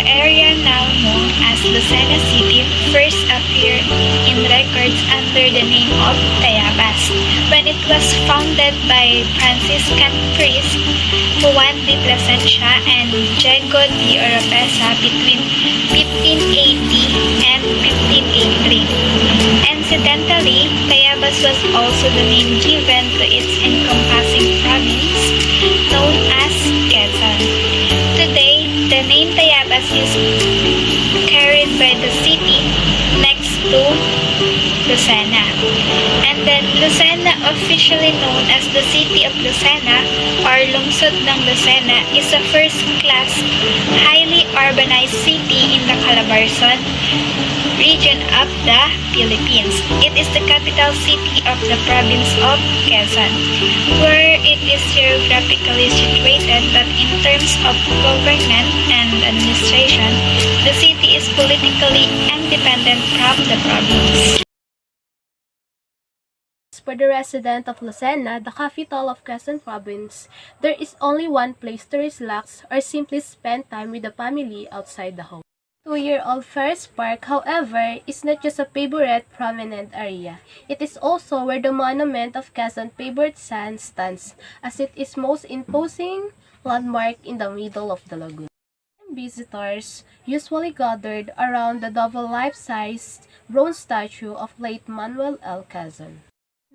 area now known as Lucena City first appeared in records under the name of Tayabas when it was founded by Franciscan priest Juan de Plasencia and Diego de Oropesa between 1580 and 1583. Incidentally, Tayabas was also the name given to its encompassing province known as Quezon. Today, the name Tayabas is carried by the city next to Lucena. And then Lucena, officially known as the City of Lucena or Lungsod ng Lucena, is a first-class, highly urbanized city in the Calabarzon region of the Philippines. It is the capital city of the province of Quezon, where it is geographically situated, but in terms of government and administration, the city is politically independent from the province. For the resident of Lucena, the capital of Quezon Province, there is only one place to relax or simply spend time with the family outside the home. 2-year-old Ferris Park, however, is not just a favorite prominent area. It is also where the monument of Quezon favorite son stands, as it is most imposing landmark in the middle of the lagoon. Visitors usually gathered around the double life-sized bronze statue of late Manuel L. Quezon.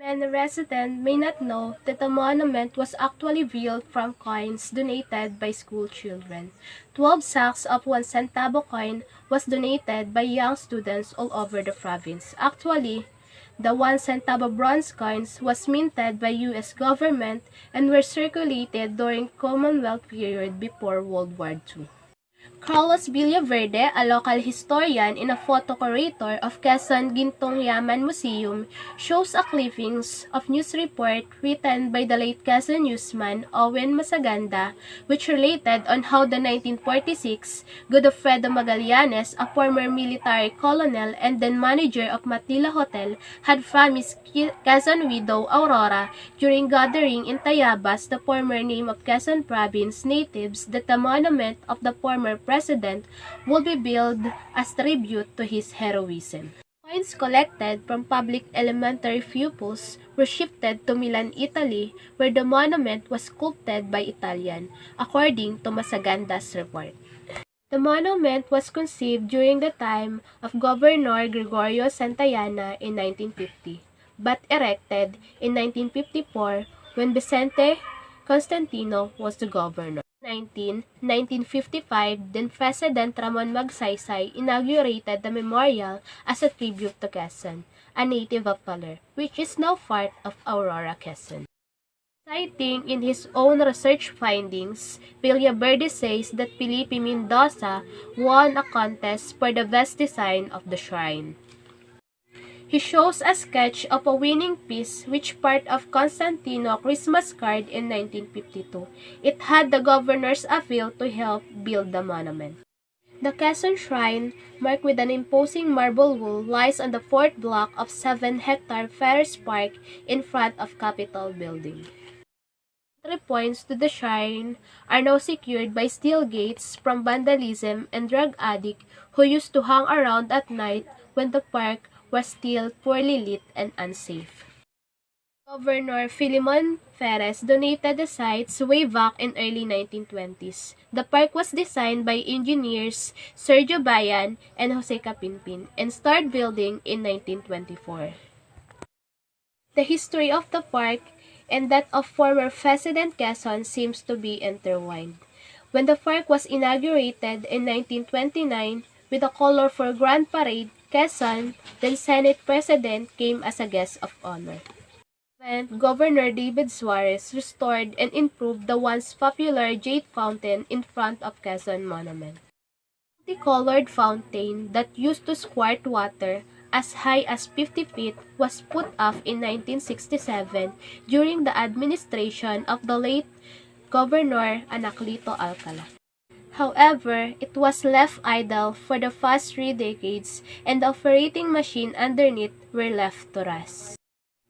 Many residents may not know that the monument was actually built from coins donated by school children. 12 sacks of 1 centavo coin was donated by young students all over the province. Actually, the 1 centavo bronze coins was minted by U.S. government and were circulated during Commonwealth period before World War II. Carlos Villaverde, a local historian and a photo curator of Quezon Gintong Yaman Museum, shows a clippings of news report written by the late Quezon newsman Owen Masaganda, which related on how the 1946 Godofredo Magallanes, a former military colonel and then manager of Matila Hotel, had promised Quezon widow Aurora during gathering in Tayabas, the former name of Quezon Province natives, that the monument of the former president will be built as tribute to his heroism. Coins collected from public elementary pupils were shifted to Milan, Italy, where the monument was sculpted by Italian, according to Masaganda's report. The monument was conceived during the time of Governor Gregorio Santayana in 1950, but erected in 1954 when Vicente Constantino was the governor. 1955, then President Ramon Magsaysay inaugurated the memorial as a tribute to Quezon, a native of Baler, which is now part of Aurora, Quezon. Citing in his own research findings, Villaverde says that Felipe Mendoza won a contest for the best design of the shrine. He shows a sketch of a winning piece which part of Constantino Christmas card in 1952. It had the governor's appeal to help build the monument. The Quezon Shrine, marked with an imposing marble wall, lies on the 4th block of 7-hectare Ferris Park in front of Capitol Building. Entry points to the shrine are now secured by steel gates from vandalism and drug addicts who used to hang around at night when the park was still poorly lit and unsafe. Governor Filimon Perez donated the sites way back in early 1920s. The park was designed by engineers Sergio Bayan and Jose Capinpin and started building in 1924. The history of the park and that of former President Quezon seems to be intertwined. When the park was inaugurated in 1929 with a colorful grand parade, Quezon, then Senate President, came as a guest of honor. When Governor David Suarez restored and improved the once popular jade fountain in front of Quezon Monument. The colored fountain that used to squirt water as high as 50 feet was put off in 1967 during the administration of the late Governor Anacleto Alcala. However, it was left idle for the past 3 decades and the operating machine underneath were left to rust.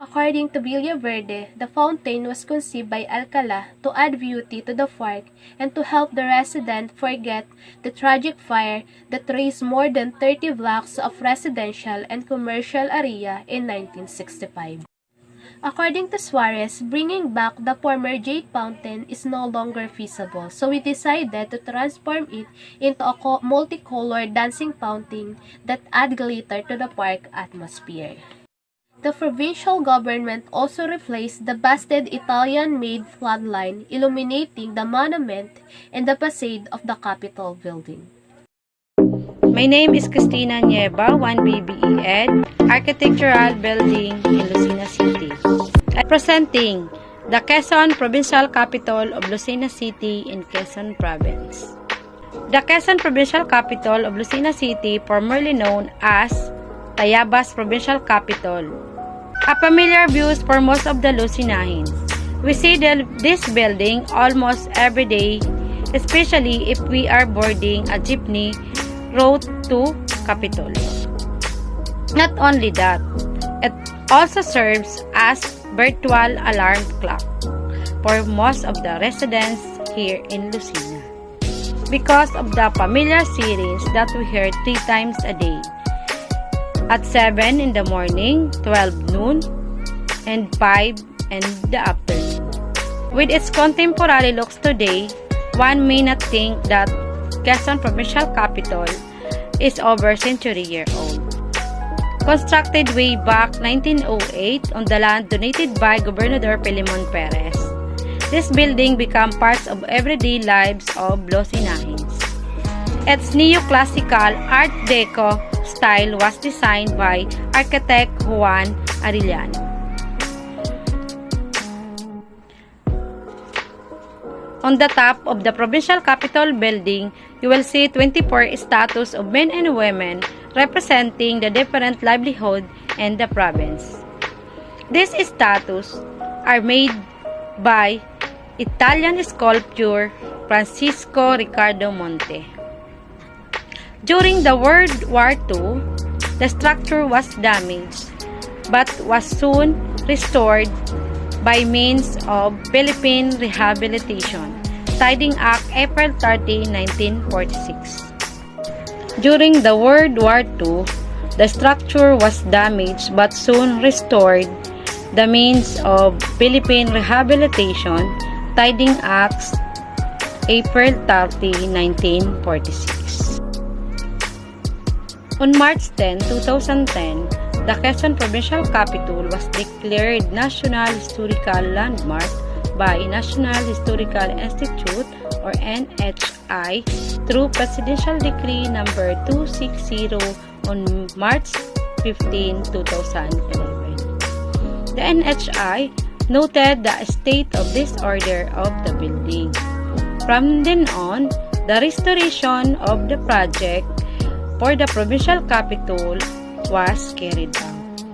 According to Villaverde, the fountain was conceived by Alcala to add beauty to the park and to help the residents forget the tragic fire that razed more than 30 blocks of residential and commercial area in 1965. According to Suarez, bringing back the former jade fountain is no longer feasible, so we decided to transform it into a multicolored dancing fountain that add glitter to the park atmosphere. The provincial government also replaced the busted Italian-made floodline, illuminating the monument and the facade of the Capitol building. My name is Christina Nieva, 1B BEED, Architectural Building in Lucena City. I'm presenting the Quezon Provincial Capital of Lucena City in Quezon Province. The Quezon Provincial Capital of Lucena City, formerly known as Tayabas Provincial Capital, a familiar view for most of the Lucenahins. We see this building almost every day, especially if we are boarding a jeepney road to Capitol. Not only that, it also serves as virtual alarm clock for most of the residents here in Lucena because of the familiar sirens that we hear 3 times a day. At 7 in the morning, 12 noon, and 5 in the afternoon. With its contemporary looks today, one may not think that Quezon Provincial Capital is over century-year-old. Constructed way back 1908 on the land donated by Gobernador Filemon Perez, this building became part of everyday lives of Lucenahins. Its neoclassical Art Deco style was designed by architect Juan Arellano. On the top of the Provincial Capitol building, you will see 24 statues of men and women representing the different livelihood in the province. These statues are made by Italian sculptor Francisco Ricardo Monte. During the World War II, the structure was damaged but was soon restored by means of Philippine Rehabilitation, Tiding Act April 30, 1946. During the World War II, the structure was damaged but soon restored the means of Philippine Rehabilitation, Tiding Acts April 30, 1946. On March 10, 2010, the Quezon Provincial Capital was declared National Historical Landmark by National Historical Institute or NHI through Presidential Decree number 260 on March 15, 2011. The NHI noted the state of disorder of the building. From then on, the restoration of the project for the provincial capital was carried out.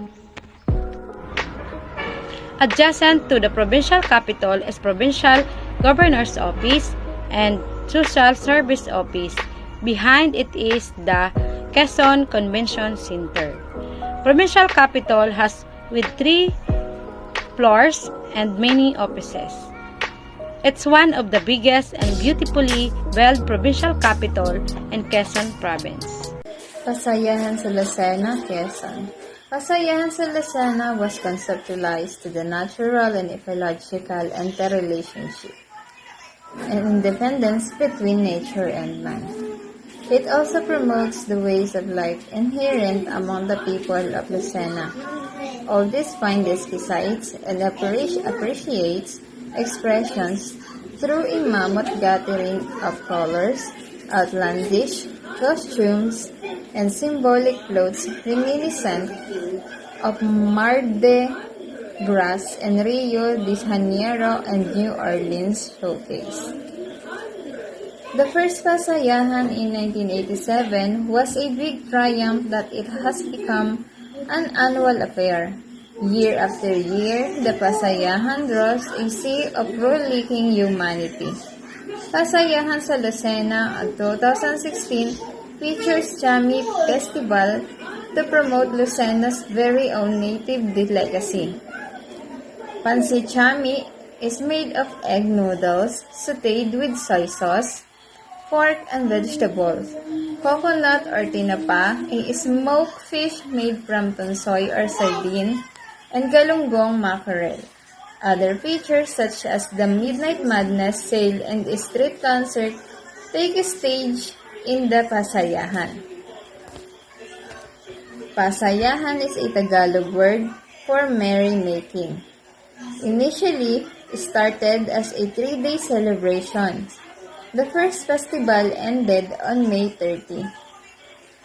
Adjacent to the provincial capital is Provincial Governor's Office and Social Service Office. Behind it is the Quezon Convention Center. Provincial capital has with 3 floors and many offices. It's one of the biggest and beautifully built provincial capital in Quezon Province. Pasayahan sa Lucena, Quezon. Pasayahan sa Lucena was conceptualized to the natural and ecological interrelationship and independence between nature and man. It also promotes the ways of life inherent among the people of Lucena. All this find exquisite and appreciates expressions through a mammoth gathering of colors, outlandish costumes, and symbolic clothes reminiscent of Mardi Gras and Rio de Janeiro and New Orleans showcase. The first Pasayahan in 1987 was a big triumph that it has become an annual affair. Year after year, the Pasayahan draws a sea of rollicking humanity. Pasayahan sa Lucena at 2016 features Chami Festival to promote Lucena's very own native legacy. Pancit-chami is made of egg noodles sautéed with soy sauce, pork, and vegetables. Coconut or tinapa, a smoked fish made from tonsoy or sardine, and galunggong mackerel. Other features such as the Midnight Madness sale and street concert take stage in the Pasayahan. Pasayahan is a Tagalog word for merrymaking. Initially, started as a 3-day celebration. The first festival ended on May 30.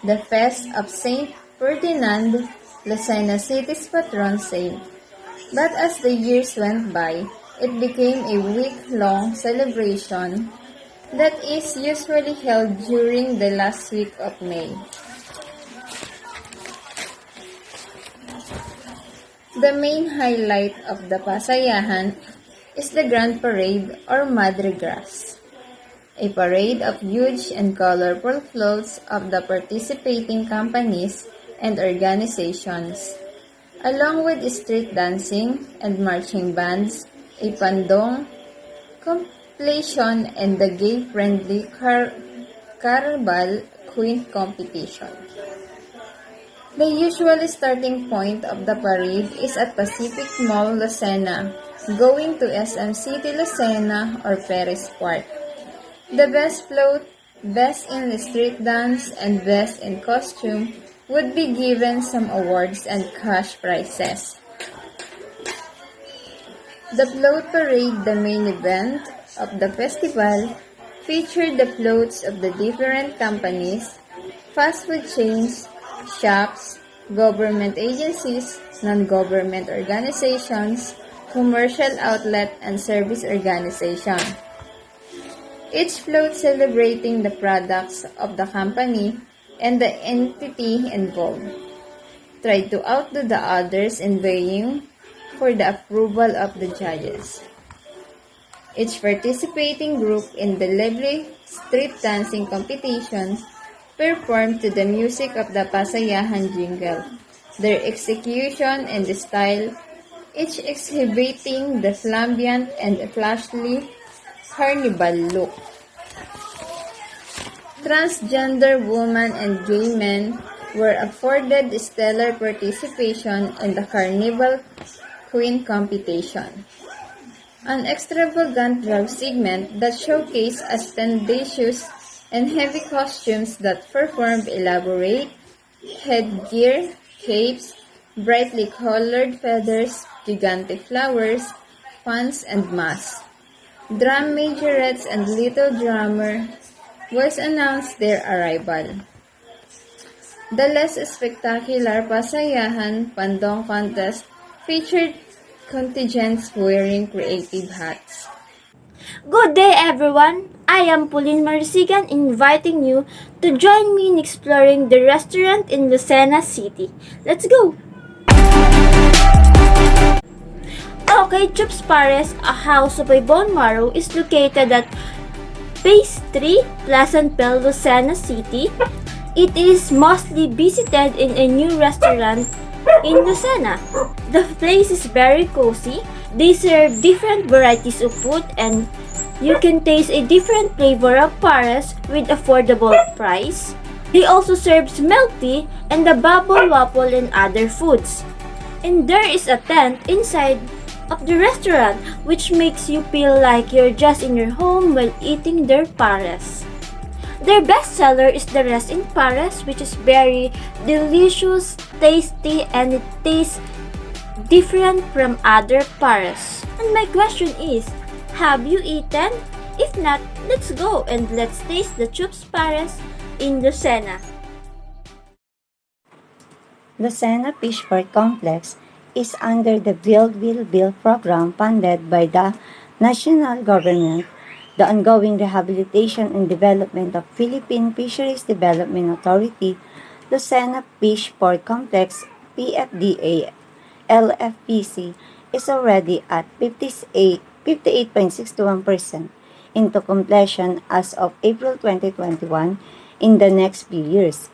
The Fest of Saint Ferdinand, Lucena City's patron saint. But as the years went by, it became a week-long celebration that is usually held during the last week of May. The main highlight of the Pasayahan is the Grand Parade or Madre Grass, a parade of huge and colorful floats of the participating companies and organizations, along with street dancing and marching bands, a pandong completion, and the gay-friendly Carnival Queen competition. The usual starting point of the parade is at Pacific Mall, Lucena, going to SM City Lucena or Perez Park. The best float, best in street dance, and best in costume would be given some awards and cash prizes. The float parade, the main event of the festival, featured the floats of the different companies, fast food chains, shops, government agencies, non-government organizations, commercial outlet, and service organization. Each float celebrating the products of the company and the entity involved. Tried to outdo the others in vying for the approval of the judges. Each participating group in the lively street dancing competition performed to the music of the Pasayahan jingle, their execution and the style, each exhibiting the flamboyant and flashy carnival look. Transgender women and gay men were afforded stellar participation in the Carnival Queen competition. An extravagant drag segment that showcased ostentatious and heavy costumes that performed elaborate headgear, capes, brightly colored feathers, gigantic flowers, fans, and masks. Drum majorettes and little drummer was announced their arrival. The less spectacular Pasayahan Pandong contest featured contingents wearing creative hats. Good day everyone! I am Paul-Lyn inviting you to join me in exploring the restaurant in Lucena City. Let's go! Okay, Chups Pares, a house of a bone marrow, is located at Phase 3, Pleasantville, Lucena City. It is mostly visited in a new restaurant in Lucena. The place is very cozy. They serve different varieties of food and you can taste a different flavor of pares with affordable price. They also serve milk tea and the bubble waffle and other foods. And there is a tent inside of the restaurant which makes you feel like you're just in your home while eating their pares. Their best seller is the rest in pares, which is very delicious, tasty, and it tastes different from other pares. And my question is, have you eaten? If not, let's go and let's taste the Chups Pares in Lucena. Lucena Fishport Complex is under the Build Will Build program funded by the national government. The ongoing rehabilitation and development of Philippine Fisheries Development Authority, Lucena Fishport Complex, PFDA, LFPC, is already at 58.61% into completion as of April 2021. In the next few years,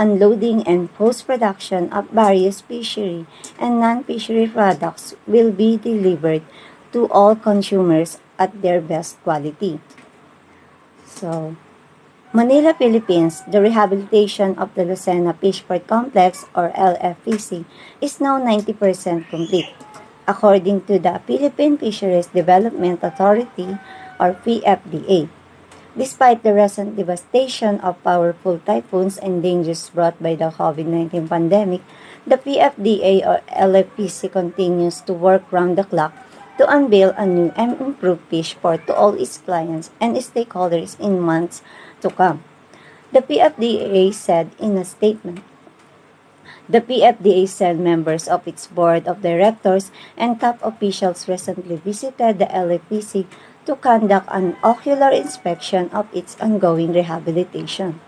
unloading and post-production of various fishery and non-fishery products will be delivered to all consumers at their best quality. So, Manila, Philippines, the rehabilitation of the Lucena Fishport Complex or LFPC is now 90% complete, according to the Philippine Fisheries Development Authority or PFDA. Despite the recent devastation of powerful typhoons and dangers brought by the COVID-19 pandemic, the PFDA or LFPC continues to work round the clock to unveil a new and improved fish port to all its clients and stakeholders in months to come. The PFDA said in a statement. The PFDA said members of its board of directors and top officials recently visited the LFPC to conduct an ocular inspection of its ongoing rehabilitation.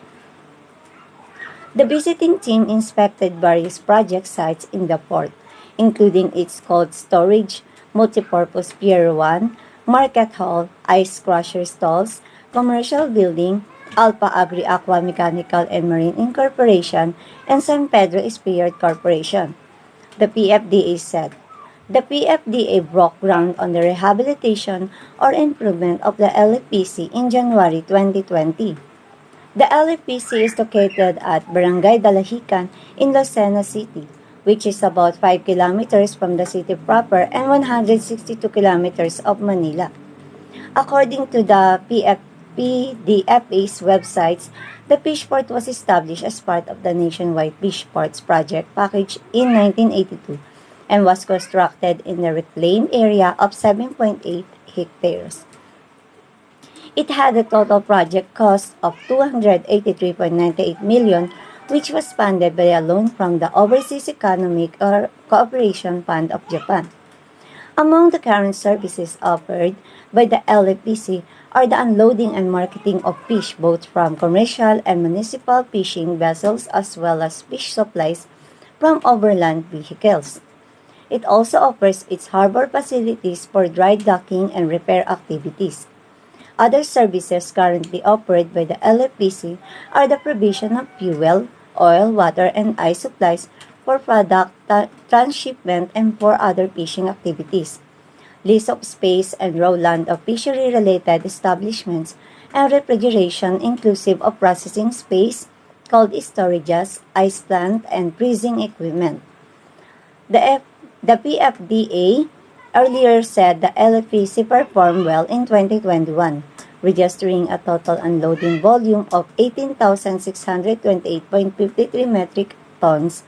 The visiting team inspected various project sites in the port, including its cold storage, multipurpose Pier 1, market hall, ice crusher stalls, commercial building, Alpha Agri Aqua Mechanical and Marine Incorporation, and San Pedro Spirits Corporation. The PFDA said. The PFDA broke ground on the rehabilitation or improvement of the LFPC in January 2020. The LFPC is located at Barangay Dalahican in Lucena City, which is about 5 kilometers from the city proper and 162 kilometers of Manila. According to the PDFA's websites, the fish port was established as part of the nationwide fish ports project package in 1982 and was constructed in a reclaimed area of 7.8 hectares. It had a total project cost of 283.98 million, which was funded by a loan from the Overseas Economic or Cooperation Fund of Japan. Among the current services offered by the LFPC are the unloading and marketing of fish both from commercial and municipal fishing vessels as well as fish supplies from overland vehicles. It also offers its harbor facilities for dry docking and repair activities. Other services currently offered by the LFPC are the provision of fuel, oil, water, and ice supplies for product transshipment and for other fishing activities, lease of space and raw land of fishery-related establishments, and refrigeration inclusive of processing space, cold storages, ice plant, and freezing equipment. The PFDA earlier said the LFPC performed well in 2021, registering a total unloading volume of 18,628.53 metric tons.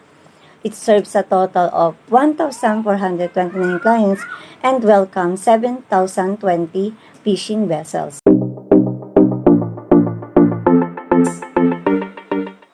It serves a total of 1,429 clients and welcomes 7,020 fishing vessels.